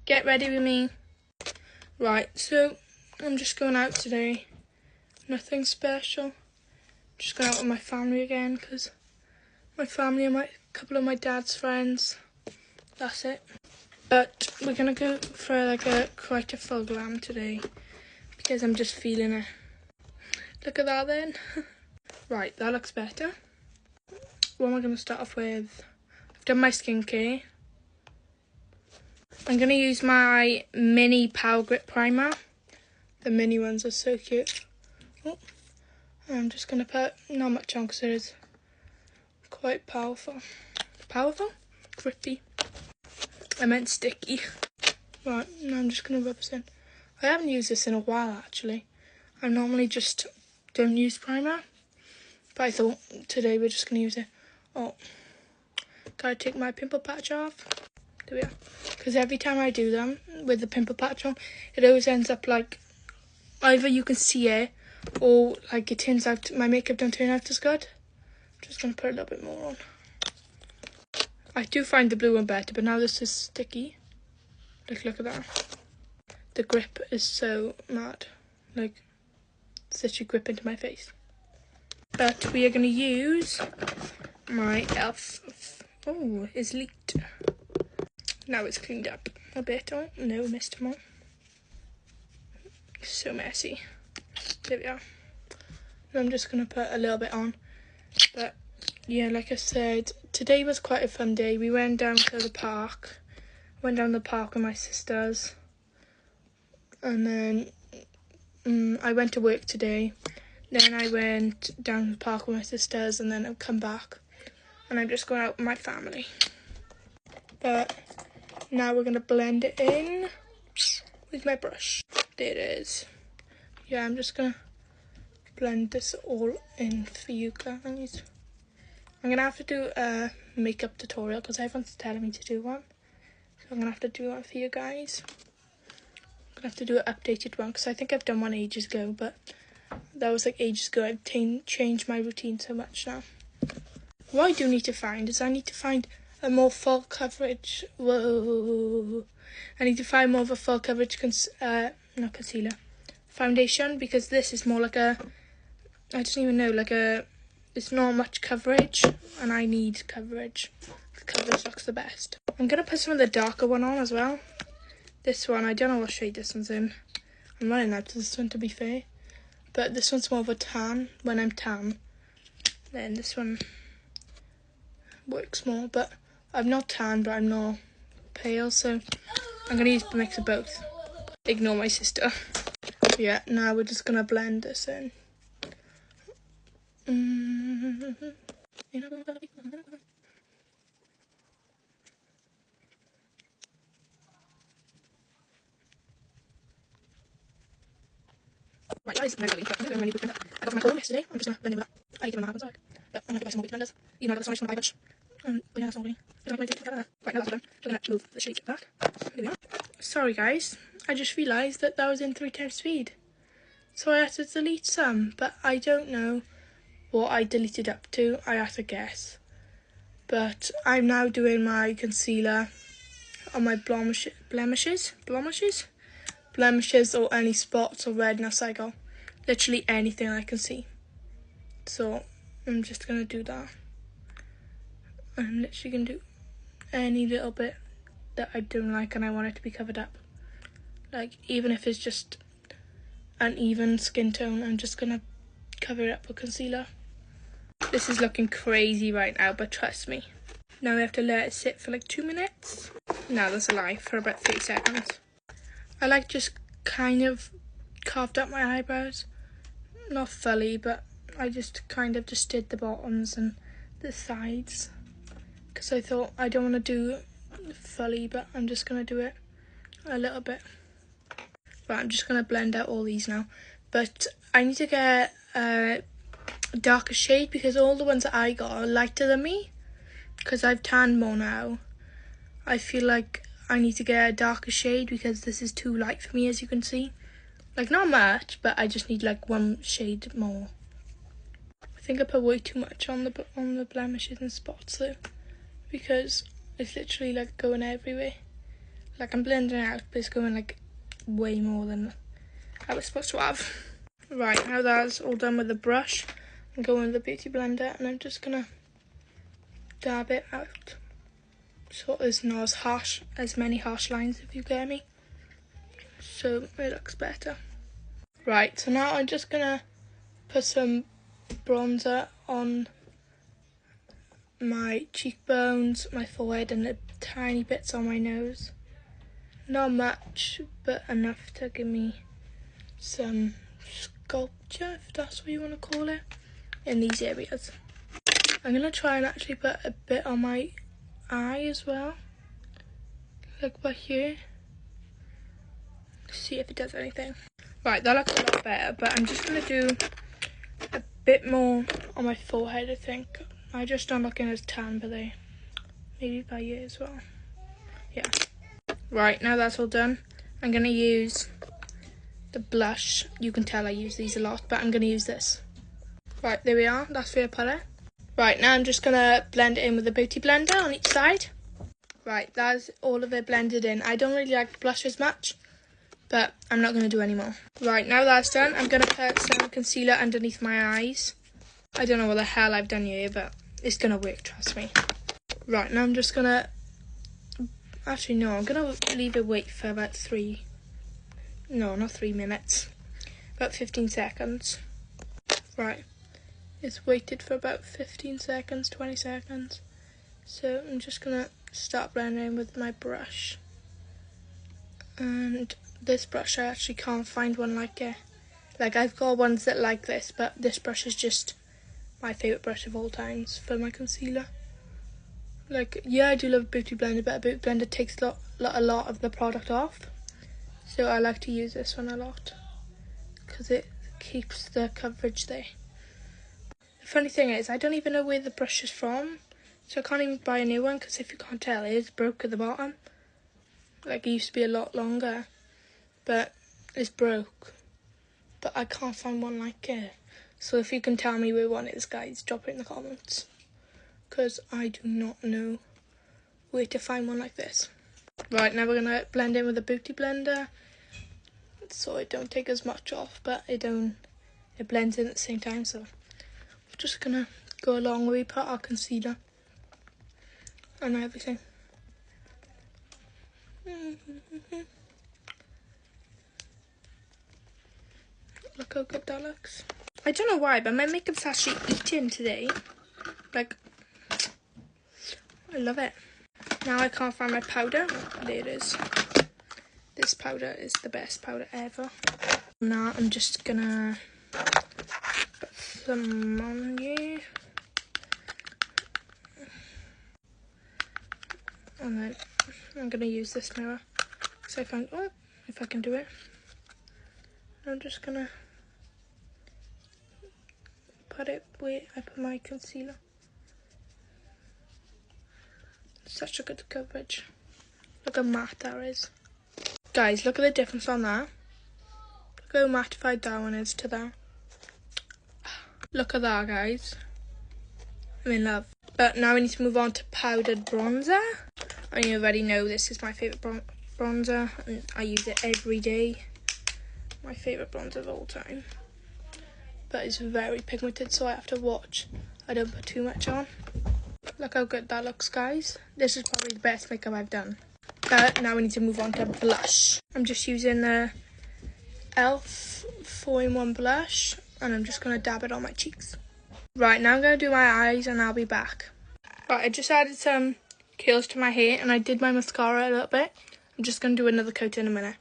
Get ready with me. Right, so I'm just going out today. Nothing special. Just going out with my family again because my family and a couple of my dad's friends. That's it. But we're gonna go for like quite a full glam today because I'm just feeling it. Look at that then. Right, that looks better. What am I gonna start off with? I've done my skincare. I'm going to use my mini Power Grip primer. The mini ones are so cute. Oh, I'm just going to put not much on because it is quite powerful. Powerful? Grippy. I meant sticky. Right, now I'm just going to rub this in. I haven't used this in a while actually. I normally just don't use primer. But I thought today we're just going to use it. Oh, gotta take my pimple patch off. There we are. Because every time I do them with the pimple patch on, it always ends up like either you can see it or like it turns out my makeup don't turn out as good. I'm just gonna put a little bit more on. I do find the blue one better, but now this is sticky. Look at that. The grip is so mad. Like such a grip into my face. But we are gonna use my e.l.f. Oh, it's leaked. Now it's cleaned up a bit. Oh, no, missed more. So messy. There we are. And I'm just going to put a little bit on. But, yeah, like I said, today was quite a fun day. We went down to the park. Went down the park with my sisters. And then I went to work today. Then I went down to the park with my sisters. And then I've come back. And I'm just going out with my family. But now we're going to blend it in with my brush. There it is. Yeah, I'm just going to blend this all in for you guys. I'm going to have to do a makeup tutorial because everyone's telling me to do one. So I'm going to have to do one for you guys. I'm going to have to do an updated one because I think I've done one ages ago, but that was like ages ago. I've changed my routine so much now. What I do need to find is I need to find a more full coverage. Whoa! I need to find more of a full coverage not concealer, foundation, because this is more like a, I don't even know, like a, it's not much coverage, and I need coverage. The coverage looks the best. I'm gonna put some of the darker one on as well. This one, I don't know what shade this one's in. I'm running out of this one to be fair, but this one's more of a tan. When I'm tan, then this one works more, but I'm not tan, but I'm not pale, so I'm going to use a mix of both. Ignore my sister. Yeah, now we're just going to blend this in. Right guys, I got my comb yesterday. I'm just going to blend it with that. I give them a half back. But I'm going to buy some more blenders. Even though I got so much from my bunch. But yeah, that's all really. Right, now that's done. We're going to move the shades back. Here we are. Sorry guys, I just realised that was in 3 times speed. So I had to delete some, but I don't know what I deleted up to. I have to guess. But I'm now doing my concealer on my blemishes or any spots or redness I got. Literally anything I can see. So I'm just going to do that. I'm literally going to do any little bit that I don't like and I want it to be covered up. Like, even if it's just an even skin tone, I'm just going to cover it up with concealer. This is looking crazy right now, but trust me. Now we have to let it sit for like 2 minutes. No, that's a lie, for about 30 seconds. I like just kind of carved up my eyebrows. Not fully, but I just kind of just did the bottoms and the sides. Because I thought I don't want to do fully, but I'm just going to do it a little bit. Right, I'm just going to blend out all these now. But I need to get a darker shade because all the ones that I got are lighter than me. Because I've tanned more now. I feel like I need to get a darker shade because this is too light for me, as you can see. Like, not much, but I just need like 1 shade more. I think I put way too much on the blemishes and spots though. Because it's literally like going everywhere. Like, I'm blending it out, but it's going like way more than I was supposed to have. Right, now that's all done with the brush, I'm going with the beauty blender, and I'm just gonna dab it out so there's not as many harsh lines, if you get me, so it looks better. Right, so now I'm just gonna put some bronzer on my cheekbones, my forehead, and the tiny bits on my nose. Not much, but enough to give me some sculpture, if that's what you want to call it, in these areas. I'm going to try and actually put a bit on my eye as well, like by here. See if it does anything. Right, that looks a lot better, but I'm just going to do a bit more on my forehead, I think. I just don't looking as tan, but they maybe by here as well. Yeah. Right, now that's all done, I'm going to use the blush. You can tell I use these a lot, but I'm going to use this. Right, there we are, that's for your palette. Right, now I'm just going to blend it in with the beauty blender on each side. Right, that's all of it blended in. I don't really like blush as much, but I'm not going to do any more. Right, now that's done, I'm going to put some concealer underneath my eyes. I don't know what the hell I've done here, but it's going to work, trust me. Right, now I'm just going to... Actually, no, I'm going to leave it wait for about 3 minutes. About 15 seconds. Right. It's waited for about 15 seconds, 20 seconds. So I'm just going to start blending with my brush. And this brush, I actually can't find one like it. Like, I've got ones that like this, but this brush is just my favourite brush of all times for my concealer. Like, yeah, I do love a beauty blender, but a beauty blender takes a lot of the product off. So I like to use this one a lot, because it keeps the coverage there. The funny thing is, I don't even know where the brush is from, so I can't even buy a new one, because if you can't tell, it is broke at the bottom. Like, it used to be a lot longer, but it's broke. But I can't find one like it. So if you can tell me where one is, guys, drop it in the comments, because I do not know where to find one like this. Right, now we're going to blend in with the beauty blender, so it don't take as much off, but it blends in at the same time. So we're just going to go along where we put our concealer and everything. Look how good that looks. I don't know why, but my makeup's actually eating today. Like, I love it. Now I can't find my powder. There it is. This powder is the best powder ever. Now I'm just gonna put some on you. And then I'm gonna use this mirror. So I found, oh, if I can do it. I'm just gonna put it where I put my concealer. Such a good coverage. Look how matte that is. Guys, look at the difference on that. Look how mattified that one is to that. Look at that, guys. I'm in love. But now we need to move on to powdered bronzer. And you already know this is my favourite bronzer, and I use it every day. My favourite bronzer of all time. But it's very pigmented, so I have to watch I don't put too much on. Look how good that looks, guys. This is probably the best makeup I've done. But now we need to move on to blush. I'm just using the e.l.f. 4-in-1 blush, and I'm just going to dab it on my cheeks. Right, now I'm going to do my eyes, and I'll be back. Right, I just added some curls to my hair, and I did my mascara a little bit. I'm just going to do another coat in a minute.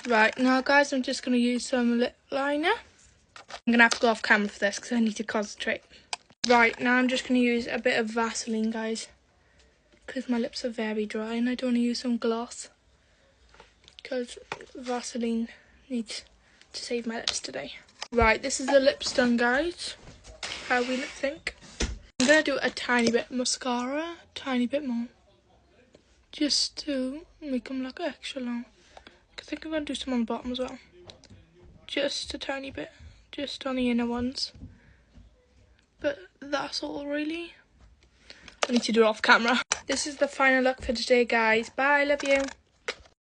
Right, now guys, I'm just going to use some lip liner. I'm going to have to go off camera for this, because I need to concentrate. Right, now I'm just going to use a bit of Vaseline, guys, because my lips are very dry and I don't want to use some gloss, because Vaseline needs to save my lips today. Right, this is the lips done, guys. How we lip sync. I'm going to do a tiny bit of mascara, tiny bit more, just to make them look extra long. I think I'm going to do some on the bottom as well. Just a tiny bit, just on the inner ones. But that's all, really. I need to do it off camera. This is the final look for today, guys. Bye, love you.